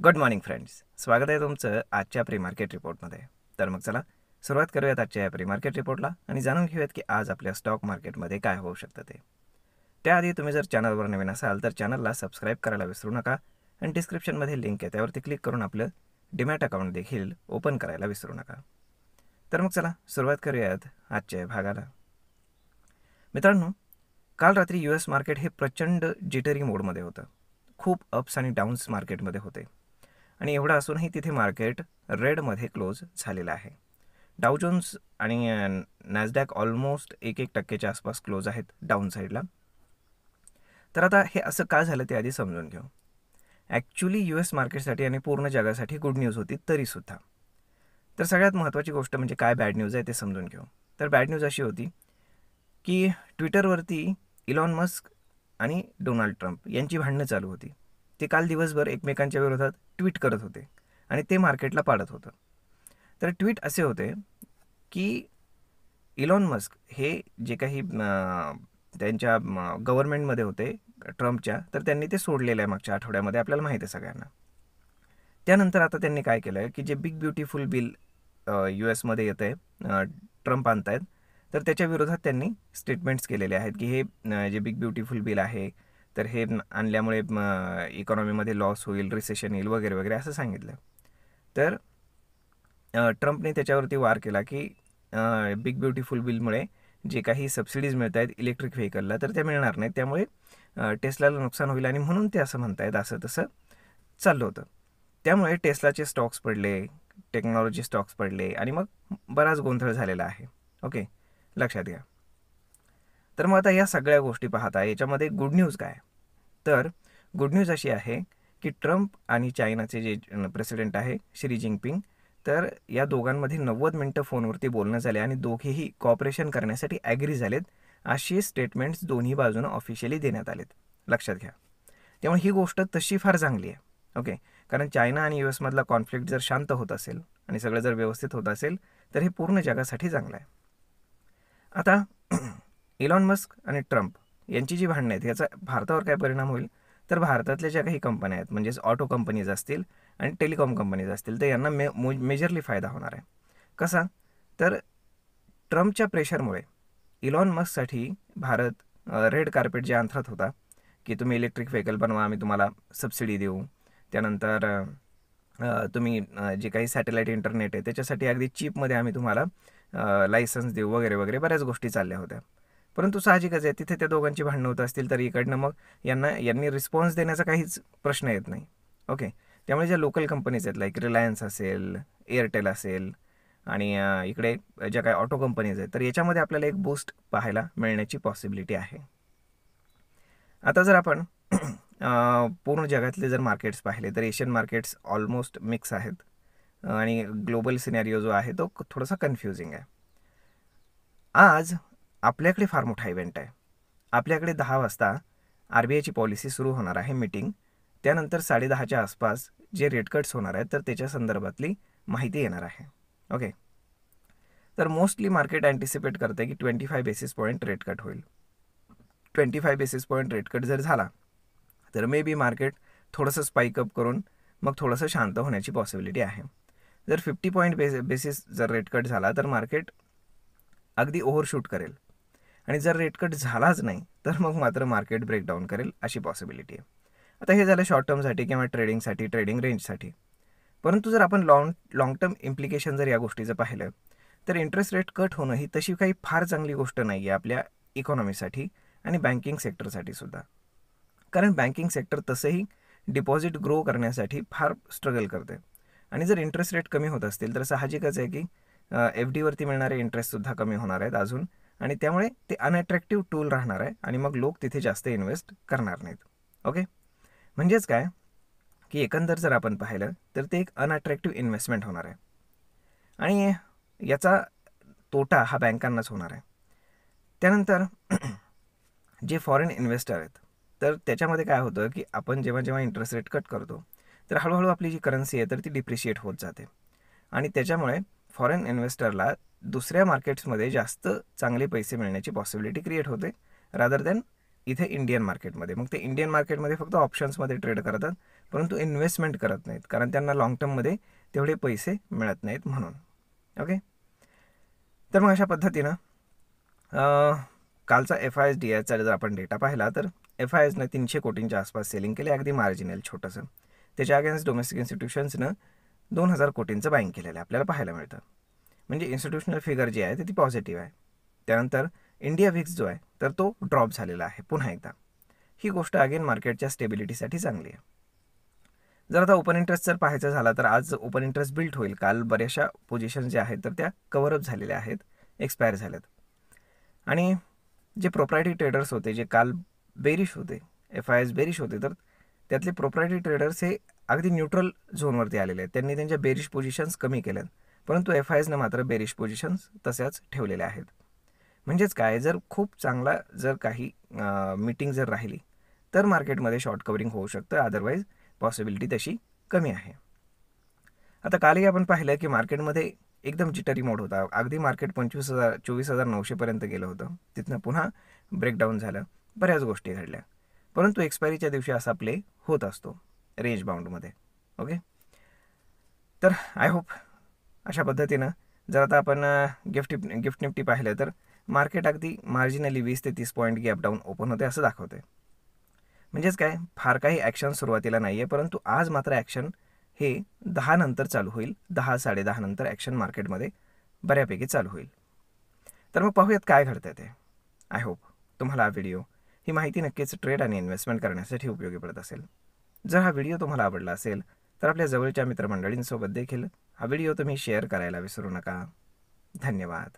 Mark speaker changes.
Speaker 1: Good morning friends, स्वागत आहे तुमचं आजच्या प्री मार्केट रिपोर्टमध्ये. तर मग चला सुरुवात करूयात आजच्या या प्री मार्केट रिपोर्टला आणि जाणून घेऊयात की आज आपल्या स्टॉक मार्केटमध्ये काय होऊ शकतं ते. त्याआधी तुम्ही जर चॅनलवर नवीन असाल तर चॅनलला सबस्क्राईब करायला विसरू नका आणि डिस्क्रिप्शनमध्ये लिंक आहे त्यावरती क्लिक करून आपलं डीमॅट अकाउंट देखील ओपन करायला विसरू नका. तर मग चला सुरुवात करूयात आजच्या भागाला. मित्रांनो, काल रात्री US मार्केट हे प्रचंड जिटरी मोडमध्ये होतं. खूप अप्स आणि डाऊन्स मार्केटमध्ये होते आणि एवढं असूनही तिथे मार्केट रेडमध्ये क्लोज झालेलं आहे. डाऊ जोन्स आणि नॅसडॅक ऑलमोस्ट 1% आसपास क्लोज आहेत डाऊन साईडला. तर आता हे असं का झालं ते आधी समजून घेऊ. ॲक्च्युली US मार्केटसाठी आणि पूर्ण जगासाठी गुड न्यूज होती तरीसुद्धा. तर सगळ्यात महत्त्वाची गोष्ट म्हणजे काय बॅड न्यूज आहे ते समजून घेऊ. तर बॅड न्यूज अशी होती की ट्विटरवरती इलॉन मस्क आणि डोनाल्ड ट्रम्प यांची भांडणं चालू होती. ते काल दिवसभर एकमेकांच्या विरोधात ट्विट करत होते आणि ते मार्केटला पाडत होतं. तर ट्विट असे होते की इलॉन मस्क हे जे काही त्यांच्या गव्हर्नमेंटमध्ये होते ट्रम्पच्या, तर त्यांनी ते सोडलेलं आहे मागच्या आठवड्यामध्ये, आपल्याला माहिती आहे सगळ्यांना. त्यानंतर आता त्यांनी काय केलं आहे की जे बिग ब्युटिफुल बिल US मध्ये येतं आहे, ट्रम्प आणतायत, तर त्याच्या विरोधात त्यांनी स्टेटमेंट्स केलेले आहेत की हे जे बिग ब्युटिफुल बिल आहे तर हे आणल्यामुळे इकॉनॉमीमध्ये लॉस होईल, रिसेशन येईल वगैरे वगैरे असं सांगितलं. तर ट्रम्पने त्याच्यावरती वार केला की बिग ब्युटिफुल बिलमुळे जे काही सबसिडीज मिळत आहेत इलेक्ट्रिक व्हेकलला तर त्या मिळणार नाहीत, त्यामुळे टेस्लाला नुकसान होईल आणि म्हणून ते असं म्हणतायत. असं तसं चाललं होतं. त्यामुळे टेस्लाचे स्टॉक्स पडले, टेक्नॉलॉजी स्टॉक्स पडले आणि मग बराच गोंधळ झालेला आहे. ओके, लक्षात घ्या. तर मग आता या सगळ्या गोष्टी पाहता याच्यामध्ये गुड न्यूज काय? तर गुड न्यूज अशी आहे की ट्रम्प आणि चायनाचे जे प्रेसिडेंट आहे शी जिनपिंग, तर या दोघांमध्ये 90 मिनटं फोनवरती बोलणं झाले आणि दोघेही कॉपरेशन करण्यासाठी ॲग्री झालेत, अशी स्टेटमेंट्स दोन्ही बाजूनं ऑफिशियली देण्यात आलेत. लक्षात घ्या. त्यामुळे ही गोष्ट तशी फार चांगली आहे. ओके, कारण चायना आणि US मधला कॉन्फ्लिक्ट जर शांत होत असेल आणि सगळं जर व्यवस्थित होत असेल तर हे पूर्ण जगासाठी चांगलं आहे. आता इलॉन मस्क आणि ट्रम्प यांची जी भांडणं आहेत याचा भारतावर काय परिणाम होईल, तर भारतातल्या ज्या काही कंपन्या आहेत म्हणजेच ऑटो कंपनीज असतील आणि टेलिकॉम कंपनीज असतील तर यांना मेजरली फायदा होणार आहे. कसा? तर ट्रम्पच्या प्रेशरमुळे इलॉन मस्कसाठी भारत रेड कार्पेट जे अंथरत होता की तुम्ही इलेक्ट्रिक व्हेकल बनवा, आम्ही तुम्हाला सबसिडी देऊ, त्यानंतर तुम्ही जे काही सॅटेलाईट इंटरनेट आहे त्याच्यासाठी अगदी चीपमध्ये आम्ही तुम्हाला लायसन्स देऊ वगैरे वगैरे बऱ्याच गोष्टी चालल्या होत्या. परंतु साहजिकच आहे तिथे त्या दोघांची भांडणं होत असतील तर इकडनं मग यांनी रिस्पॉन्स देण्याचा काहीच प्रश्न येत नाही. ओके, त्यामुळे ज्या लोकल कंपनीज आहेत लाईक रिलायन्स असेल, एअरटेल असेल आणि इकडे ज्या काही ऑटो कंपनीज आहेत तर याच्यामध्ये आपल्याला एक बूस्ट पाहायला मिळण्याची पॉसिबिलिटी आहे. आता जर आपण पूर्ण जगातले जर मार्केट्स पाहिले तर एशियन मार्केट्स ऑलमोस्ट मिक्स आहेत आणि ग्लोबल सिनॅरिओ जो आहे तो थोडासा कन्फ्युजिंग आहे. आज आपल्याकडे फार मोठा इव्हेंट आहे. आपल्याकडे 10 वाजता RBIची पॉलिसी सुरू होणार आहे मीटिंग. त्यानंतर 10:30च्या आसपास जे रेट कट्स होणार आहेत तर त्याच्या संदर्भातली माहिती येणार आहे. ओके, तर मोस्टली मार्केट अँटिसिपेट करते की 25 बेसिस पॉईंट रेट कट होईल. 25 बेसिस पॉईंट रेट कट जर झाला तर मे बी मार्केट थोडंसं स्पाइकअप करून मग थोडंसं शांत होण्याची पॉसिबिलिटी आहे. जर 50 पॉईंट बेसिस जर रेट कट झाला तर मार्केट अगदी ओव्हरशूट करेल आणि जर रेट कट झालाच नाही तर मग मात्र मार्केट ब्रेकडाऊन करेल अशी पॉसिबिलिटी आहे. आता हे झालं शॉर्ट टर्मसाठी किंवा ट्रेडिंगसाठी, ट्रेडिंग रेंजसाठी. परंतु जर आपण लॉंग टर्म इम्प्लिकेशन जर या गोष्टीचं पाहिलं तर इंटरेस्ट रेट कट होणं ही तशी काही फार चांगली गोष्ट नाही आहे आपल्या इकॉनॉमीसाठी आणि बँकिंग सेक्टरसाठी सुद्धा. कारण बँकिंग सेक्टर तसंही डिपॉझिट ग्रो करण्यासाठी फार स्ट्रगल करते आणि जर इंटरेस्ट रेट कमी होत असतील तर साहजिकच आहे की FDवरती मिळणारे इंटरेस्टसुद्धा कमी होणार आहेत अजून आणि त्यामुळे ते अनअट्रॅक्टिव्ह टूल राहणार आहे आणि मग लोक तिथे जास्त इन्व्हेस्ट करणार नाहीत. ओके, म्हणजेच काय की एकंदर जर आपण पाहिलं तर ते एक अनअट्रॅक्टिव्ह इन्व्हेस्टमेंट होणार आहे आणि याचा तोटा हा बँकांनाच होणार आहे. त्यानंतर जे फॉरेन इन्व्हेस्टर आहेत तर त्याच्यामध्ये काय होतं की आपण जेव्हा इंटरेस्ट रेट कट करतो तर हळूहळू आपली जी करन्सी आहे तर ती डिप्रिशिएट होत जाते आणि त्याच्यामुळे फॉरेन इन्व्हेस्टरला दुसऱ्या मार्केट्समध्ये जास्त चांगले पैसे मिळण्याची पॉसिबिलिटी क्रिएट होते रादर दॅन इथे इंडियन मार्केटमध्ये. मग ते इंडियन मार्केटमध्ये फक्त ऑप्शन्समध्ये ट्रेड करतात परंतु इन्व्हेस्टमेंट करत नाहीत, कारण त्यांना लाँग टर्ममध्ये तेवढे पैसे मिळत नाहीत म्हणून. ओके, तर मग अशा पद्धतीनं कालचा FISDIचा जर आपण डेटा पाहिला तर FISनं 300 कोटींच्या आसपास सेलिंग केले, अगदी मार्जिनल छोटंसं. त्याच्या अगेन्स्ट डोमेस्टिक इन्स्टिट्यूशन्सनं 2000 कोटींचं बाईंग केलेलं आहे आपल्याला पाहायला मिळतं. म्हणजे इन्स्टिट्यूशनल फिगर जी आहे ती पॉझिटिव्ह आहे. त्यानंतर इंडिया विक्स जो आहे तर तो ड्रॉप झालेला आहे पुन्हा एकदा. ही गोष्ट अगेन मार्केटच्या स्टेबिलिटीसाठी चांगली आहे. जर आता ओपन इंटरेस्ट जर पाहायचं झाला तर आज ओपन इंटरेस्ट बिल्ट होईल. काल बऱ्याचशा पोझिशन ज्या आहेत तर त्या कव्हरअप झालेल्या आहेत, एक्सपायर झाल्यात. आणि जे प्रोप्रायटरी ट्रेडर्स होते जे काल बेरिश होते, FIS बेरिश होते, तर त्यातले प्रोप्रायटरी ट्रेडर्स हे अगदी न्यूट्रल झोनवरती आलेले आहेत. त्यांनी त्यांच्या बेरिश पोझिशन्स कमी केल्यात, परंतु FISनं मात्र बेरिश पोझिशन्स तशाच ठेवलेल्या आहेत. म्हणजेच काय, जर खूप चांगला जर काही मीटिंग जर राहिली तर मार्केटमध्ये शॉर्ट कवरिंग होऊ शकतं, अदरवाईज पॉसिबिलिटी तशी कमी आहे. आता कालही आपण पाहिलं की मार्केटमध्ये एकदम जिटरी मोड होता. अगदी मार्केट 24,900पर्यंत गेलं होतं. तिथनं पुन्हा ब्रेकडाऊन झालं, बऱ्याच गोष्टी घडल्या. परंतु एक्सपायरीच्या दिवशी असा प्ले होत असतो रेंज बाउंडमध्ये. ओके, तर आय होप अशा पद्धतीनं जर आता आपण गिफ्ट निफ्टी पाहिलं तर मार्केट अगदी मार्जिनली 20 ते 30 पॉईंट गॅप डाऊन ओपन होते असं दाखवते. म्हणजेच काय, फार काही ॲक्शन सुरुवातीला नाही आहे, परंतु आज मात्र ॲक्शन हे 10 नंतर चालू होईल. 10, 10:30 नंतर ॲक्शन मार्केटमध्ये बऱ्यापैकी चालू होईल. तर मग पाहूयात काय घडतं ते. आय होप तुम्हाला हा व्हिडिओ, ही माहिती नक्कीच ट्रेड आणि इन्व्हेस्टमेंट करण्यासाठी उपयोगी पडत असेल. जर हा व्हिडिओ तुम्हाला आवडला असेल तर आपल्या जवळच्या मित्रमंडळींसोबत देखील हा व्हिडिओ तुम्ही शेअर करायला विसरू नका. धन्यवाद.